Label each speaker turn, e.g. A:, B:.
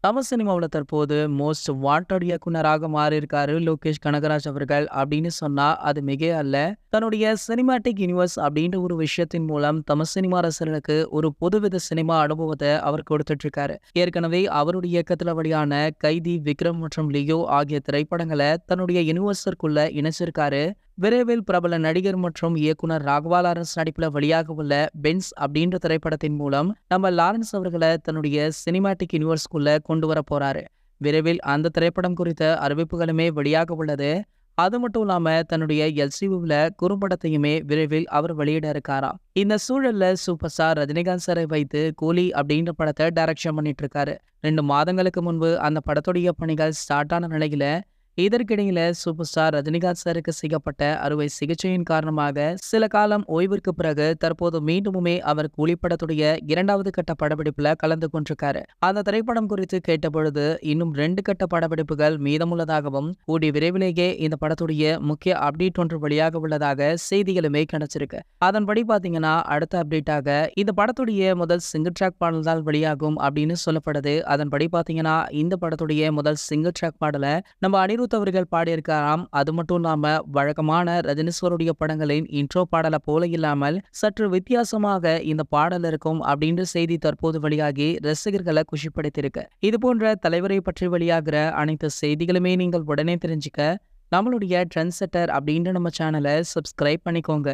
A: தமிழ் சினிமாவுல தற்போது most wanted இயக்குனராக மாறியிருக்காரு லோகேஷ் கனகராஜ் அவர்கள் அப்படின்னு சொன்னா அது மிக அல்ல. தன்னுடைய சினிமாட்டிக் யூனிவர்ஸ் அப்படின்ற ஒரு விஷயத்தின் மூலம் தமிழ் சினிமா ரசிகர்களுக்கு ஒரு புதுவித சினிமா அனுபவத்தை அவர் கொடுத்துட்டு இருக்காரு. ஏற்கனவே அவருடைய இயக்கத்துல வெளியான கைதி, விக்ரம் மற்றும் லியோ ஆகிய திரைப்படங்களை தன்னுடைய யூனிவர்ஸிற்குள்ள இணைச்சிருக்காரு. விரைவில் பிரபல நடிகர் மற்றும் இயக்குனர் ராகவா லாரன்ஸ் நடிப்புல வெளியாக உள்ள பென்ஸ் அப்படின்ற திரைப்படத்தின் மூலம் நம்ம லாரன்ஸ் அவர்களை தன்னுடைய சினிமாட்டிக் யூனிவர்ஸ்குள்ள கொண்டு வர போறாரு. விரைவில் அந்த திரைப்படம் குறித்த அறிவிப்புகளுமே வெளியாக உள்ளது. அது மட்டும் இல்லாம தன்னுடைய எல்சியூல குறும்படத்தையுமே விரைவில் அவர் வெளியிட இருக்காராம். இந்த சூழல்ல சூப்பர் ஸ்டார் ரஜினிகாந்த் சாரை வைத்து கூலி அப்படின்ற படத்தை டைரக்ஷன் பண்ணிட்டு இருக்காரு. 2 மாதங்களுக்கு முன்பு அந்த படத்துடைய பணிகள் ஸ்டார்ட் ஆன நிலையில இதற்கிடையில சூப்பர் ஸ்டார் ரஜினிகாந்த் சாருக்கு செய்யப்பட்ட அறுவை சிகிச்சையின் காரணமாக சில காலம் ஓய்விற்கு பிறகு தற்போது மீண்டுமே அவர் கூலி படத்துடைய 2வது கட்ட படப்பிடிப்புல கலந்து கொண்டிருக்காரு. அந்த திரைப்படம் குறித்து கேட்டபொழுது இன்னும் 2 கட்ட படப்பிடிப்புகள் மீதமுள்ளதாகவும் கூடிய விரைவிலேயே இந்த படத்துடைய முக்கிய அப்டேட் ஒன்று வெளியாக உள்ளதாக செய்திகளுமே கிடைச்சிருக்கு. அதன்படி பாத்தீங்கன்னா அடுத்த அப்டேட்டாக இந்த படத்துடைய முதல் சிங்கிள் ட்ராக் பாடல் தான் வெளியாகும் அப்படின்னு சொல்லப்படுது. அதன்படி பாத்தீங்கன்னா இந்த படத்துடைய முதல் சிங்கிள் ட்ராக் பாடலை நம்ம அனிருத் அவர்கள் பாடியிருக்காராம். அது மட்டும் இல்லாம வழக்கமான ரஜினிஸ்வருடைய படங்களின் இன்ட்ரோ பாடலை போல இல்லாமல் சற்று வித்தியாசமாக இந்த பாடல் இருக்கும் அப்படின்ற செய்தி தற்போது வெளியாகி ரசிகர்களை குஷிப்படுத்தியிருக்கு. இது போன்ற தலைவரை பற்றி வெளியாகிற அனைத்து செய்திகளுமே நீங்கள் உடனே தெரிஞ்சுக்க நம்மளுடைய ட்ரெண்ட் செட்டர் அப்படின்ற நம்ம சேனலை சப்ஸ்கிரைப் பண்ணிக்கோங்க.